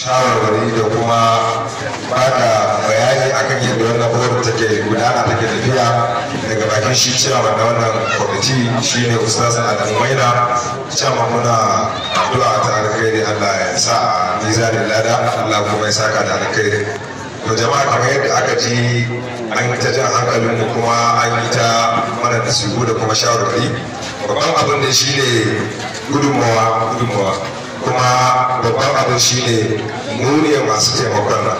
shawarwari da kuma ba da bayani akan yadda wannan board take gudana take tafiya daga bakin shi cewa na wannan kwamiti shine Ustaz Adamu Maina. Cewa muna addu'a ta alkhairi Allah ya sa a mizanin lada, Allah kuma ya saka da alkhairi. To jama'a kamar yadda aka ji an yi ta jan hankalin mu kuma an yi ta mana nasihu da kuma shawarwari. Babban abin da shine gudunmawa kuma babban abin shine mu ne masu taimakon nan.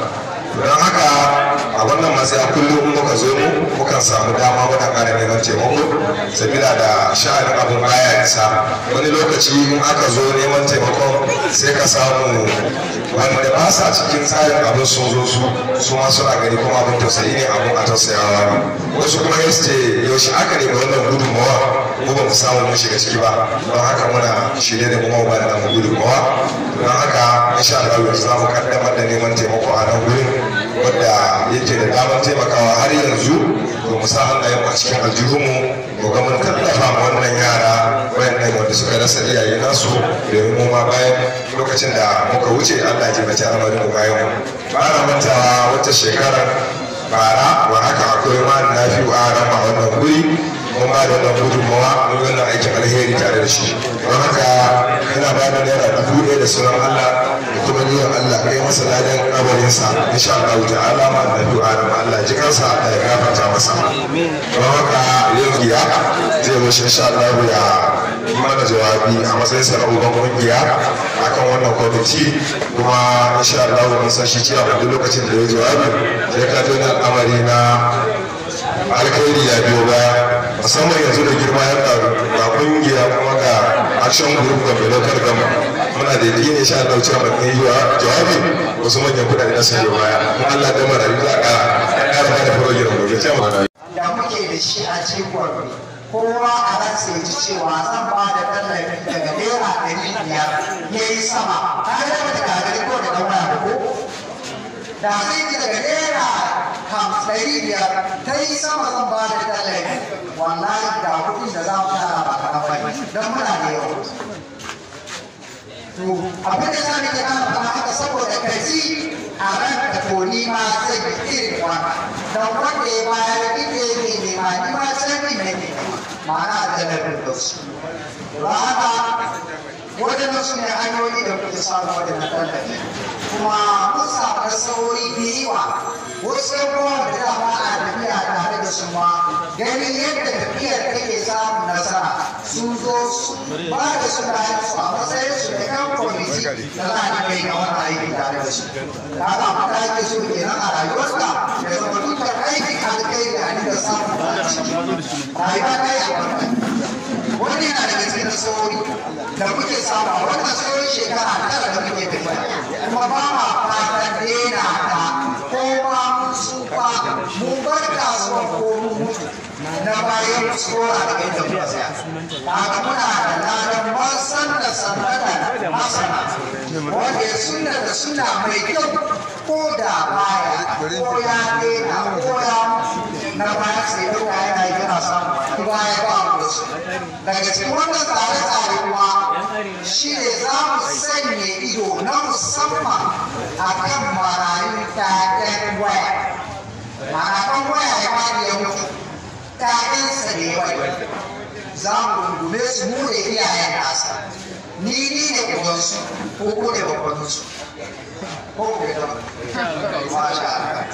Don haka a wannan matsaya kullum muka zo mukan samu dama muna ƙara neman taimako sabila da sha'anin abin baya isa. Wani lokaci in aka zo neman taimakon sai ka samu wanda ba sa cikin tsarin abin sun zo su ma suna gani kuma abin tausayi ne abin a tausayawa ne. Wasu kuma ya ce yaushe aka nemi wannan gudunmawa mu ba mu samu mun shiga ciki ba, don haka muna shirye da kuma ba da namu gudunmawa. Don haka insha Allah za mu kaddamar da neman taimako a nan gurin wadda yake da damar taimakawa har yanzu to mu sa hannayen a cikin aljihunmu mu ga mun tallafa ma wannan yara wayannan wanda suka rasa iyaye nasu domin mu ma bayan lokacin da muka wuce Allah ya bace al'amarin mu bayan mu. Ba na mantawa wata shekara bara wa haka akwai ma na fi a rama wannan guri mun ba da wannan gudunmawa mun yi wannan aikin alheri tare da shi. Don haka ina ba da naira 1000 da sunan Allah da kuma niyyar Allah kai masa ladan kabarinsa insha Allah ta'ala ma da du'a da Allah ji kansa da ya gafarta masa. Don haka yau giya zai zo insha Allah ya yi mana jawabi a matsayin sa na uban kungiya akan wannan kwamiti, kuma insha Allah mun san shi cewa duk lokacin da ya jawabi sai ka ji al'amari na alkhairi ya biyo baya, musamman yanzu da girma ya karu ga kungiya kuma ga action group ga local government. Muna da yaki ne sha Allah cewa mai yi jawabi wasu manyan kudade na sun baya kuma Allah da mara za ka ƙara da program gobe cewa da muke da shi a cikin gwarbi kowa a ransa ya ji cewa zan ba da tallafi daga naira 500 ya yi sama ta yi da gagari ko da ɗan waya ko da zai ji daga naira 500 ta yi sama zan ba da tallafi wallahi da kuɗin da za mu tara ba kaɗan ba don muna da yawa. To abin da za mu ke ana fara haka saboda kaji a ranka to ni ma zai yi irin wannan don wanda ya bayar inda yake nema ni ma sai ni ne ma'ana da lafiyar da su. Rana waɗannan su ne hanyoyi da kuke samu waɗannan tallafi kuma mun samu nasarori da yawa. Wasu yabuwa da dama a tafiya tare da su ma ganin yadda tafiyar take samun nasara sun zo ba da su bayan su a matsayin su da kan kwamiti da za a kai ga wani aiki tare da su. Ka ga mata ake so kenan a rayuwarka da zama dukkan aikin alkai da ni da samun da ciki. Rayuwa ta yi wani yana daga cikin nasarori da muke samu a wannan sauran shekara tara da muke tafiya kuma ba ma fatan daina ta ko ma mun tsufa mun bar kasuwa ko mun mutu na bayan tsora daga inda muka tsaya. Haka muna da ladan masan da sanada da masana wanda ya suna da suna mai kyau ko da baya ko ya daina ko ya na baya sai duka yana yana samu kuma ya ba mu da su. Daga cikin wannan tsare-tsare kuma shi ne za mu sanya ido na musamman a kan marayun ta'yan waya. Marakan waya ya bani ya mutu ta'yansa ne wai za mu rungume su mu da iyayen nasa ni ne ubansu ko ko ne babbansu ko ko ne da masha Allah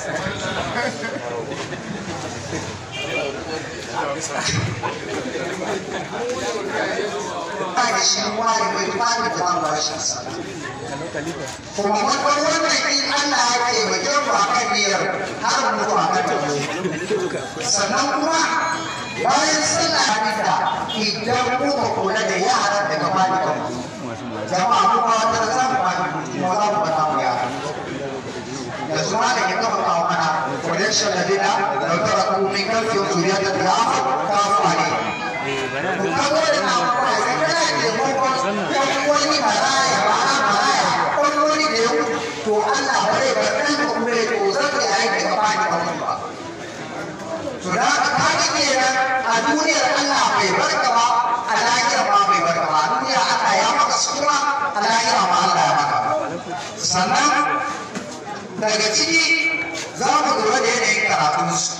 shi wani mai fadi da ban bashin sa kuma wannan in Allah ya taimake mu a kan niyyar har mu a kan sannan kuma bayan sallah hadida idan muka kula da yaran daga bani kan jama'a mu ba ta san ba mu za mu bata mu yara yanzu ma da ke kafa kawo mana wadansu ladina da tara ku min kan fiye zuriya da dama ta zuwa ne ku kawo da na kuma sai kana taimakon wani maraya wani da yau to Allah ba zai bar ɗan da kuma ya to zan yi aiki da bani wannan ba. To da ka ga kenan a duniyar Allah bai barka ba a lahira ma bai barka ba a duniya Allah ya maka suna a lahira ma Allah ya maka. Sannan sannan daga ciki za mu lura da yanayin karatunsu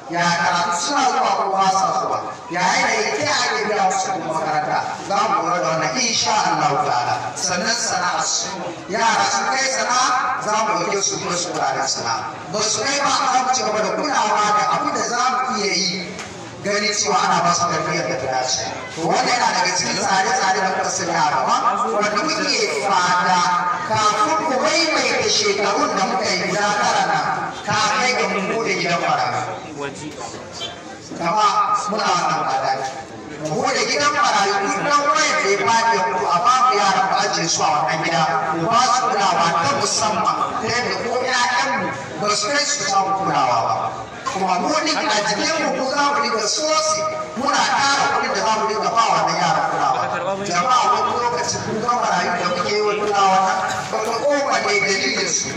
ya karatu suna zuwa ko ba sa zuwa ya yanayi ta ake biya musu kuma makaranta za mu lura da wannan insha Allah ta'ala sannan sana'a su yara sun kai sana'a za mu ɗauke su kuma su wuraren sana'a ba su kai ba za mu ci gaba da kulawa da abin da za mu iya yi ganin cewa ana ba su tarbiyyar da ta dace to wanda yana daga cikin tsare-tsare da kuka sanya a gaba wanda muke fata kafin ku maimaita shekarun da muka yi guda tara nan ka kai ga mun bude gidan marayu kama muna wannan fata mu bude gidan marayu duk dan wayar da ya fadi ku a ba mu yaran mu ajiye su a wannan gida mu ba su kulawa ta musamman ta yadda ko ƴaƴanmu ba su kai su samu kulawa ba kuma mu ne a jikin mu ko za mu riga sosi muna ƙara kuɗin da za mu riga ba wannan yaran kulawa jama'a wani lokacin kun ga marayu da muke yi wa kulawa nan ba ka koma ne dalilin su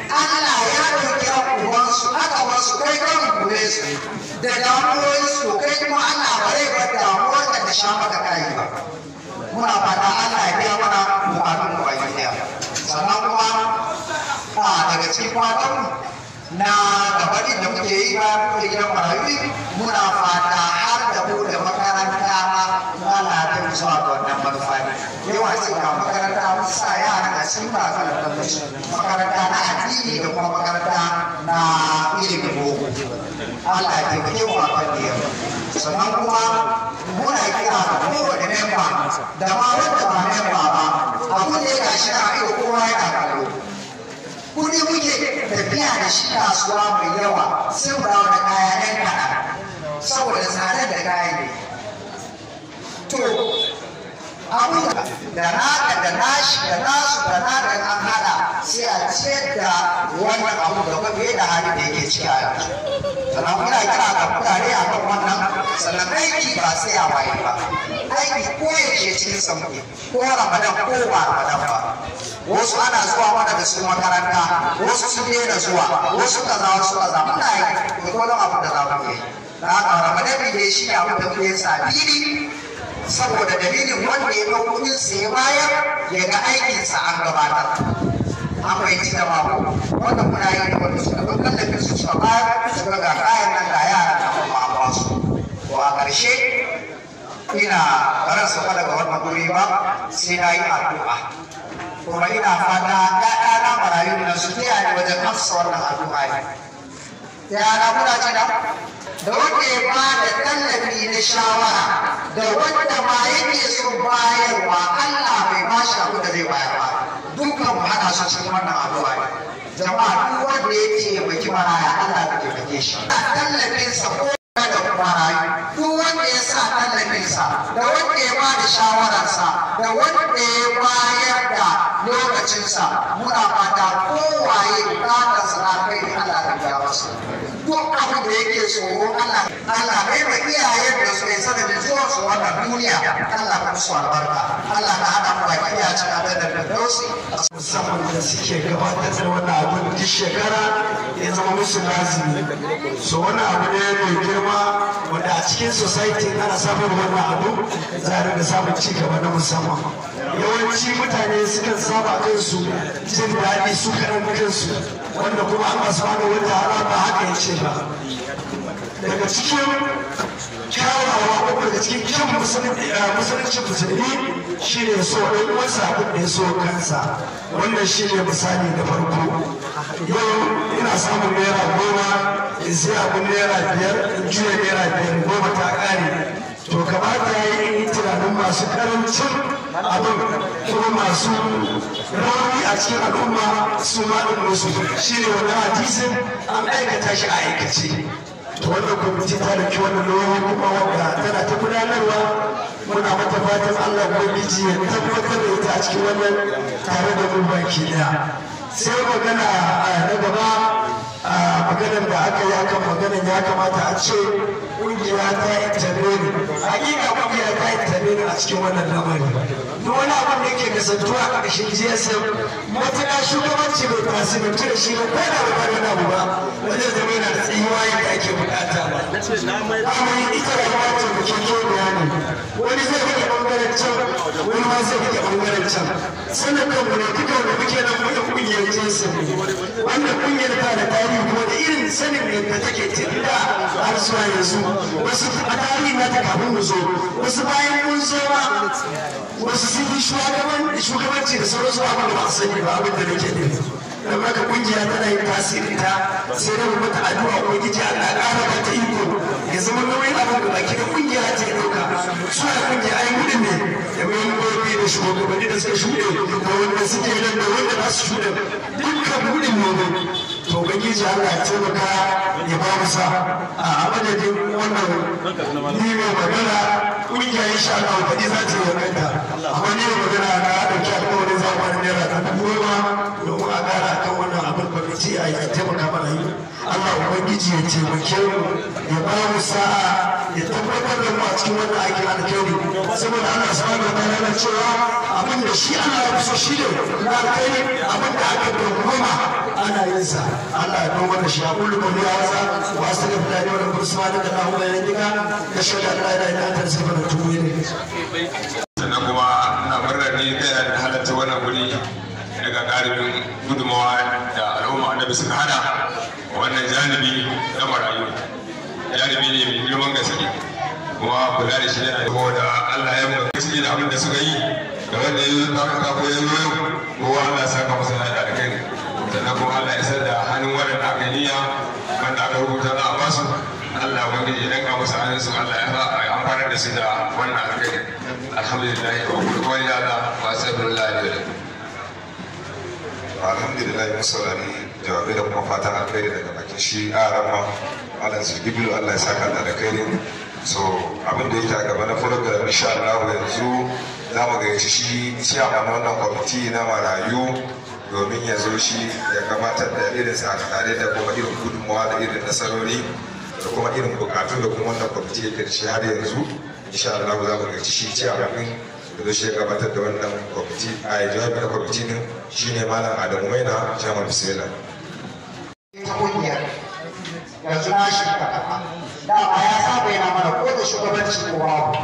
Allah ya ɗauki uwansu aka wasu kai kan kure su da damuwoyinsu kai kuma Allah ba zai bar damuwar da ta sha maka kayi ba muna fata Allah ya biya mana bukatun mu baki ɗaya sannan kuma daga cikin fatan na gabanin da muke yi ba muke gidan marayu muna fata har da mu da makaranta ma Allah ta zuwa ga wannan manufa ne yawa sai ga makaranta mun sa yara a cikin makarantar da su makaranta na addini da kuma makaranta na ilimin boko Allah ya taimake mu a kan diyar sannan kuma muna kira da kowane memba da ma wanda ba memba ba abun da ya gashi na ido kowa yana kallo kudi muke tafiya da shi kasuwa mai yawa sai mu dawo da kaya ɗan kaɗan saboda tsadar da kayan ne to abin da naka da nashi da nasu da naka an haɗa sai a ciyar da wannan abu da kuma fiye da hali da yake ciki a yanzu sannan muna kira ga mutane a kan wannan sannan aiki ba sai a waye ba aiki ko yake cikin sauki ko ramadan ko ba ramadan ba wasu ana zuwa mana da su makaranta wasu sun daina zuwa wasu kaza wasu kaza muna yi gwargwadon abin da za mu yi da haka ramadan da shi ne abin da muke sabili saboda dalilin wanda ya ga kudin sa ya bayar ya ga aikinsa an gabatar an fahimci da mako wanda muna yi da wanda suka ɗan kallafin su suka bayar su ga kayan nan ga yara da kuma an ba su to a ƙarshe ina barin su daga wannan guri ba sai na yi addu'a kuma ina fata ‘ya'yana marayun nan su taya ni wajen amsa wannan addu'a ne. ‘Ya'yana muna jina da wanda ya ba da tallafi na shawara da wanda ma yake son bayarwa Allah bai ba shi abin da zai bayar ba dukkan mu hana su cikin wannan addu'a ne. Jama'a duk wanda ya taimaki maraya Allah ya taimake shi. Tallafinsa ko da marayu duk wanda ya sa tallafinsa da wanda ya ba da shawararsa da wanda ya bayar da lokacinsa muna fata kowaye bukatarsa na kai da Allah ya biya masa duk abin da yake tsoro Allah bai ma iyayen da su yi sanadin zuwa su wannan duniya Allah ka musu albarka Allah ka hada mu baki a cikin abin da dausi musamman da suke gabatar da wannan abin duk shekara ya zama musu lazimi so wannan abu ne mai girma wanda a cikin society ana samun wannan abu za a rinka samun ci gaba na musamman yawanci mutane sukan saba kansu jin daɗi su karan kansu wanda kuma Allah subhanahu wa ta'ala ba haka yace ba daga cikin kyawawa ko daga cikin kyan musulunci musulmi shi ne so ɗan uwansa abin da ya so kansa wannan shi ne misali da farko yau ina samun naira 10 in sai abin naira 5 in juya naira 5 goma ta ƙare to kamata ya yi tunanin masu karancin abin kuma masu rauni a cikin al'umma su ma ɗin musu shi ne wani hadisin an aikata shi a aikace to wannan kwamiti ta dauki wannan nauyi kuma wanda tana ta gudanarwa muna mata fatan Allah ubangiji ya tabbatar da ita a cikin wannan tare da mu baki daya sai magana na gaba maganar da aka yi akan maganar ya kamata a ce kungiya ta intervene hakika kungiya ta intervene a cikin wannan lamari duk wani abin da yake kasantuwa a ƙarshen GSM matuƙa shugabanci bai tasirantu da shi ba ko da ba wani abu ba wajen zama yana da tsayuwa yadda ake bukata ba amma ita rayuwa ce da kyakkyawar bayani wani zai rike bangaren can wani ma zai rike bangaren can sannan kan mu ne duka wanda muke nan mu kungiyar jinsi wannan kungiyar ta da tarihi kuma da irin sanin yadda take tafiya har zuwa yanzu wasu a tarihi na ta kafin mu zo wasu bayan mun zo ma wasu sun yi shugabanci da sauransu abin da ba a sani ba abin da nake nufi don haka kungiya tana yin tasiri ta sai da mu mata addu'a ko giji Allah ƙara mata iko ya zama nauyin abin da baki da kungiya ta ɗauka suna kungiya ai gudun ne da membobi da shugabanni da suka shuɗe da wanda suke nan da wanda za su shuɗe dukkan gudun ne to ubangiji Allah ya taimaka ya ba mu sa a madadin wannan ni mai magana kungiya insha Allah faɗi za ta yi kanta amma ni mai magana na ɗauki alƙawarin za mu naira ta goma domin a ƙara kan wannan abin kwamiti a yi taimaka mana yi Allah ubangiji ya taimake mu ya ba mu sa'a ya tabbatar da mu a cikin wannan aikin alkhairi saboda Allah subhanahu wa ta'ala na cewa abin da shi Allah ya so shi ne na alkhairi abin da aka dogoma ana yin sa Allah ya dogoma da shi a kullu kullu ya wasa wa astaghfiru lillahi wa lakum subhanaka allahumma wa bihamdika ashhadu an la ilaha illa anta astaghfiruka wa atubu ilayk sannan kuma ina murnar ne da halatta wannan guri daga ƙarfin gudunmawa da al'umma annabi suka hada wannan janibi na marayu janibi ne mai girman gaske kuma kula da shi yana da Allah ya mu gaske da abin da suka yi da wanda ya zo ta ko ya zo kowa Allah ya saka masa da alkai sannan kuma Allah ya isar da hannun waɗanda aka niyya wanda aka rubuta za a basu Allah wanda ya danka musu hannun su Allah ya amfana da su da wannan alkai alhamdulillah wa kullu wali Allah wa sallallahu alaihi wa alhamdulillah mun saurari jawabai da kuma fatan alkhairi daga bakin shi a ramma malam Zulkibilu Allah ya saka da alkhairi so abin da yake a gaba na program insha Allah yanzu za mu gayyaci shi ciyaman wannan kwamiti na marayu domin ya zo shi ya gabatar da irin tsare da kuma irin gudunmawa da irin nasarori da kuma irin bukatu da kuma wannan kwamiti yake da shi har yanzu insha Allah za mu gayyaci shi ciyaman da shi ya gabatar da wannan kwamiti a yi jawabi na kwamiti din shine malam Adamu Maina chairman bismillah ta kungiyar yanzu na shi kaɗa dama ya saba yana mana ko da shugabanci ko babu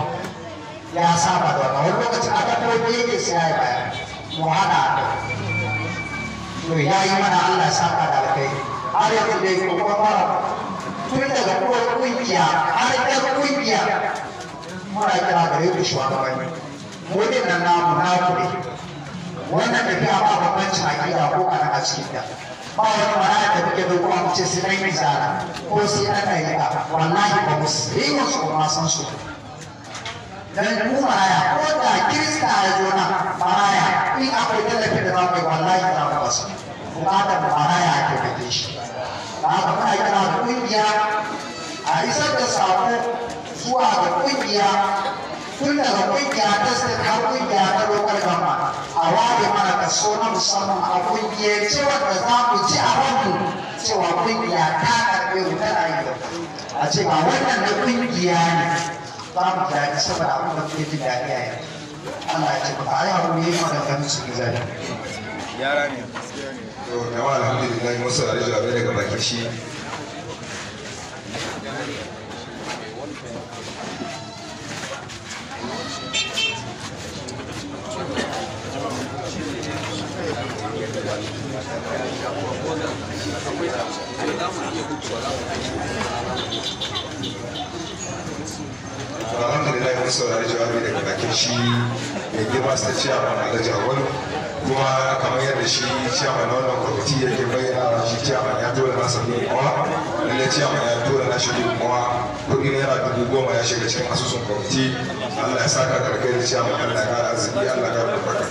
ya saba da wannan wani lokacin a dabbobi yake sai ya yi baya mu hana da to ya yi mana Allah ya saka da alkai har yanzu dai ko kuma fara tun daga kowace kungiya har ɗan kungiya muna kira gare ku shugabanni modin nan namu na kuɗi wannan tafiya ba bambancin aƙida ko kana a cikin ta ba wani maraya da kuke da kuma ce sai ɗan izara ko sai ɗan ɗariƙa wallahi ba mu yi wasu kuma san su dan mu maraya ko da kirista ya zo nan maraya in akwai tallafi da za mu yi wallahi za mu basu bukatar maraya ake kake shi da haka muna kira da ƙungiya a isar da sako zuwa ga ƙungiya tun daga kungiya ta state har kungiya ta local government a ware mana kaso na musamman a kungiyance wanda za mu ji a ranmu cewa kungiya ta karɓe mu tana yi a ce ba wannan na kungiya ne za mu daɗi saboda abin da kuke jin daɗi a yanzu Allah ya ce ba a yi abu ne maganganun su ne zai yara ne to jama'a alhamdulillah mun saurari jawabai daga bakin shi alhamdulillah mun saurari jawabi daga bakin shi mai girma su ta ciyaman Alhaji Awwalu kuma kamar yadda shi ciyaman na wannan kwamiti yake bayyana shi ciyaman ya tura nasa gudunmawa lalle ciyaman ya tura nashi gudunmawa kuɗi naira 10,000 ya shiga cikin asusun kwamiti Allah ya saka karkai da ciyaman Allah ya kara arziki Allah ya kara baka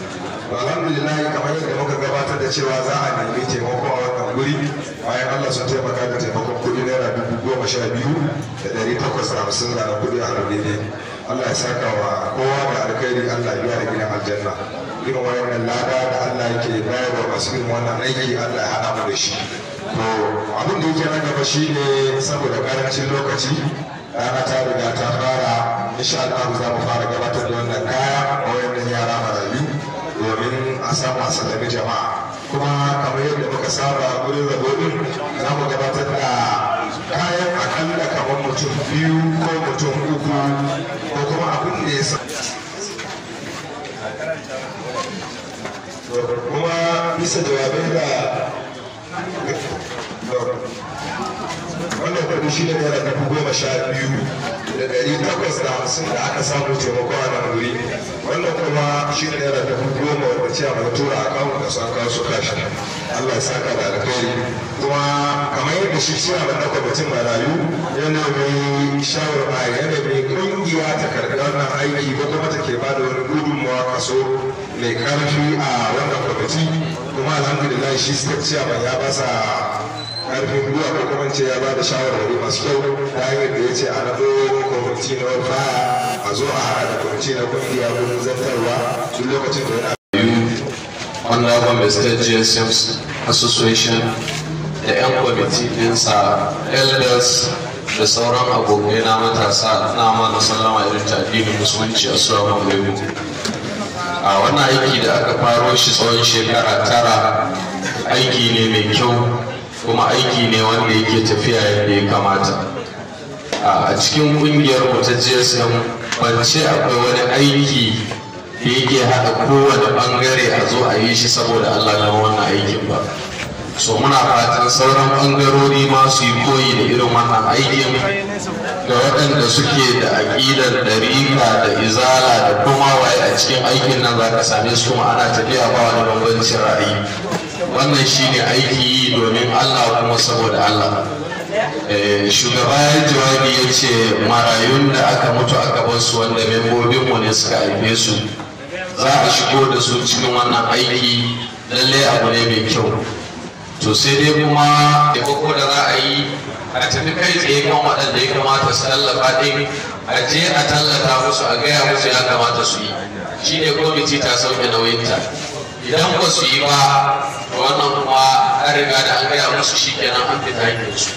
alhamdulillah kamar yadda muka gabatar da cewa za a nemi taimako a wannan guri bayan Allah sun taimaka da taimakon kuɗi naira 12,850 na kuɗi a hannun daidai Allah ya saka wa kowa da alkhairi Allah ya da gidan aljanna irin wayannan lada da Allah yake bayarwa masu irin wannan aiki Allah ya hada mu da shi to abin da yake na gaba shine saboda karancin lokaci rana ta riga ta fara insha Allah za mu fara gabatar da wannan kaya a wayannan yara marayu domin a samu a sallami jama'a kuma kamar yadda muka saba wurin rabo din za mu gabatar da kayan akalla kamar mutum 2 ko mutum 3 ko kuma abin da ya sa kuma bisa jawabai da wannan kudi shi ne naira 12,850 da aka samu taimako a nan wuri. Wannan kuma shi ne naira 10,000 wanda ce a mai tura a kawo da sun kawo su kashi. Allah ya saka da alkhairi. Kuma kamar yadda shi shi a wannan kwamitin marayu ya nemi shawarma ya nemi kungiya ta karɓi wannan aiki ko kuma ta ke bada wani gudunmawa kaso mai karfi a wannan kwamiti. Kuma alhamdulillah shi step chairman ya basa karfin gwiwa ko kuma ce ya bada shawarwari masu kyau ta hanyar da ya ce a nado kwamiti na baya a zo a haɗa da kwamiti na kungiya wurin zantarwa tun lokacin da yana Honorable Mr. GSM Association da 'yan kwamiti ɗinsa elders da sauran abokai na matasa na mana sallama irin ta addinin musulunci. Assalamu alaikum. A wannan aiki da aka faro shi tsawon shekara 9 aiki ne mai kyau kuma aiki ne wanda yake tafiya yadda ya kamata. A cikin kungiyar mu ta GSM ban ce akwai wani aiki da yake haɗa kowane bangare a zo a yi shi saboda Allah na wannan aikin ba. So muna fatan sauran bangarori ma su yi koyi da irin wannan aikin ga waɗanda suke da aƙidar ɗarika da izala da kuma waye a cikin aikin nan za ka same su kuma ana tafiya ba wani bambancin ra'ayi. Wannan shine aiki yi domin Allah kuma saboda Allah. Shugaba ya jawabi ya ce marayun da aka mutu aka bar su wanda membobinmu ne suka haife su za a shigo da su cikin wannan aiki, lalle abu ne mai kyau. To sai dai kuma taimako da za a yi a tafi kai tsaye kan waɗanda ya kamata su tallafa ɗin, a je a tallata musu a gaya musu ya kamata su yi. Shi ne kwamiti ta sauke nauyinta. Idan ba su yi ba wannan kuma an riga da an gaya musu shi kenan an fita hankinsu.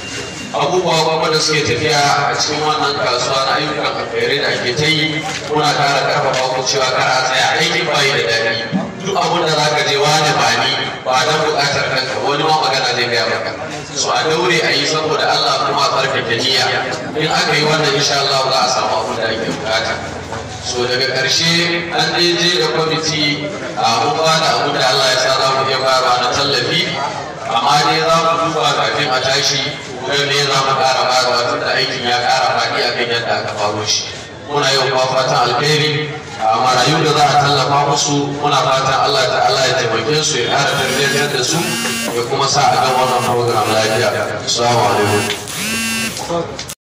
Abubuwa kuma da suke tafiya a cikin wannan kasuwa na ayyukan alkhairai da ake ta yi, muna kara karfafa ku cewa kar a tsaya aikin bayi da daɗi. Duk abin da za ka je wani ba ni ba don buƙatar kanka wani ma magana zai gaya maka. So a daure a yi saboda Allah kuma a tsarkake niyya. In aka yi wannan insha Allah za a samu abin da ake buƙata. So daga ƙarshe an je da kwamiti a mun ba da abin da Allah ya sa za mu iya bayarwa na tallafi, amma dai za mu duba kafin a tashi don ne za mu ƙara bayarwa tun da aikin ya ƙara faɗi a kan yadda aka faro shi. Muna yau kuma fatan alkhairi a marayu da za a tallafa musu, muna fatan Allah ta'ala ya taimake su ya ƙara tarbiyyar da su ya kuma sa a ga wannan program lafiya. Assalamu alaikum.